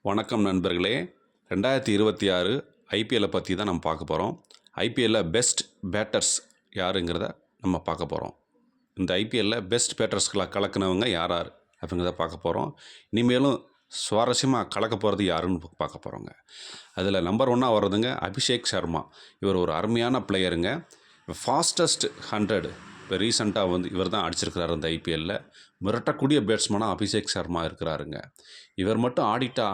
வணக்கம் நண்பர்களே. 2026 ஐபிஎல்லை பற்றி தான் நம்ம பார்க்க போகிறோம். ஐபிஎல்லில் பெஸ்ட் பேட்டர்ஸ் யாருங்கிறத நம்ம பார்க்க போகிறோம். இந்த ஐபிஎல்லில் பெஸ்ட் பேட்டர்ஸ்களை கலக்கினவங்க யார் யார் அப்படிங்கிறத பார்க்க போகிறோம். இனிமேலும் சுவாரஸ்யமாக கலக்க போகிறது யாருன்னு பார்க்க போகிறோங்க. அதில் நம்பர் 1 வர்றதுங்க அபிஷேக் சர்மா. இவர் ஒரு அருமையான பிளேயருங்க. ஃபாஸ்டஸ்ட் 100 இப்போ ரீசெண்டாக இவர் தான் அடிச்சிருக்கிறார். இந்த ஐபிஎல்லில் மிரட்டக்கூடிய பேட்ஸ்மேனாக அபிஷேக் சர்மா இருக்கிறாருங்க. இவர் மட்டும் ஆடிட்டா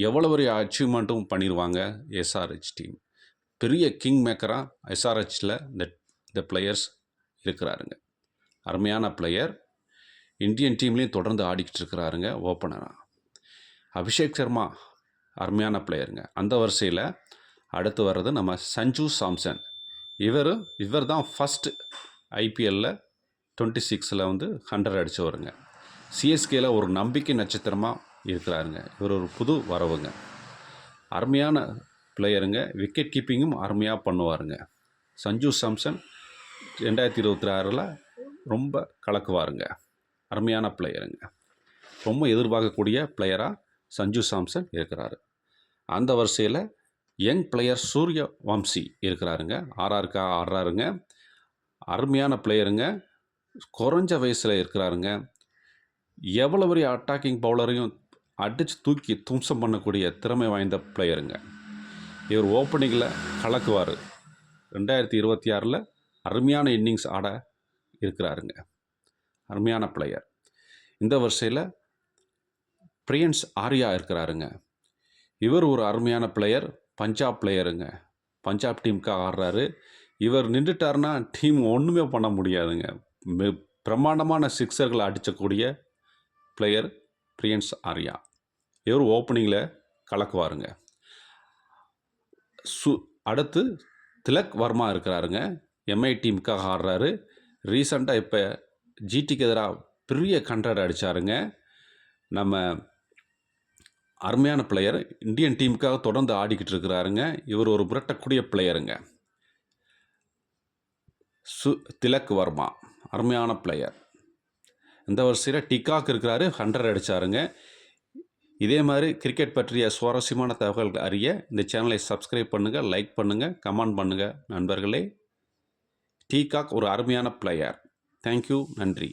எவ்வளோ ஒரு அச்சீவ்மெண்ட்டும் பண்ணிடுவாங்க எஸ்ஆர்ஹெச் டீம். பெரிய கிங் மேக்கராக எஸ்ஆர்ஹெச்சில் இந்த பிளேயர்ஸ் இருக்கிறாருங்க. அருமையான பிளேயர். இந்தியன் டீம்லேயும் தொடர்ந்து ஆடிக்கிட்டு இருக்கிறாருங்க ஓப்பனராக. அபிஷேக் சர்மா அருமையான பிளேயருங்க. அந்த வரிசையில் அடுத்து வர்றது நம்ம சஞ்சு சாம்சன். இவர் தான் ஃபஸ்ட் ஐபிஎல்லில் 26ல் 100 அடித்தவருங்க. சிஎஸ்கேல ஒரு நம்பிக்கை நட்சத்திரமாக இருக்கிறாருங்க. இவர் ஒரு புது வரவுங்க. அருமையான பிளேயருங்க. விக்கெட் கீப்பிங்கும் அருமையாக பண்ணுவாருங்க. சஞ்சு சாம்சன் 2026ல் ரொம்ப கலக்குவாருங்க. அருமையான பிளேயருங்க. ரொம்ப எதிர்பார்க்கக்கூடிய பிளேயராக சஞ்சு சாம்சன் இருக்கிறாரு. அந்த வரிசையில் யங் பிளேயர் சூரிய வம்சி இருக்கிறாருங்க. ஆர்ஆருக்கு ஆடுறாருங்க. அருமையான பிளேயருங்க. குறைஞ்ச வயசில் இருக்கிறாருங்க. எவ்வளோ பெரிய அட்டாக்கிங் பவுலரையும் அடித்து தூக்கி தும்சம் பண்ணக்கூடிய திறமை வாய்ந்த பிளேயருங்க. இவர் ஓப்பனிங்கில் கலக்குவார். 2026ல் அருமையான இன்னிங்ஸ் ஆட இருக்கிறாருங்க. அருமையான பிளேயர். இந்த வரிசையில் பிரியன்ஸ் ஆர்யா இருக்கிறாருங்க. இவர் ஒரு அருமையான பிளேயர். பஞ்சாப் பிளேயருங்க. பஞ்சாப் டீமுக்காக ஆடுறாரு. இவர் நின்றுட்டார்னா டீம் ஒன்றுமே பண்ண முடியாதுங்க. பிரம்மாண்டமான சிக்ஸர்களை அடிக்கக்கூடிய பிளேயர் பிரியன்ஸ் ஆர்யா. இவர் ஓப்பனிங்கில் கலக்குவாருங்க. அடுத்து திலக் வர்மா இருக்கிறாருங்க. எம்ஐ டீமுக்காக ஆடுறாரு. ரீசண்டாக இப்போ ஜிடிக்கு எதிராக பெரிய 100 அடித்தாருங்க. நம்ம அருமையான பிளேயர். இந்தியன் டீமுக்காக தொடர்ந்து ஆடிக்கிட்டு இருக்கிறாருங்க. இவர் ஒரு புரட்டக்கூடிய பிளேயருங்க. திலக் வர்மா அருமையான பிளேயர். இந்த வரிசையில் டிகாக் இருக்கிறாரு. 100 அடித்தாருங்க. இதே மாதிரி கிரிக்கெட் பற்றிய சுவாரஸ்யமான தகவல்கள் அறிய இந்த சேனலை சப்ஸ்கிரைப் பண்ணுங்கள், லைக் பண்ணுங்கள், கமெண்ட் பண்ணுங்கள் நண்பர்களே. டிகாக் ஒரு அருமையான பிளேயர். தேங்க்யூ. நன்றி.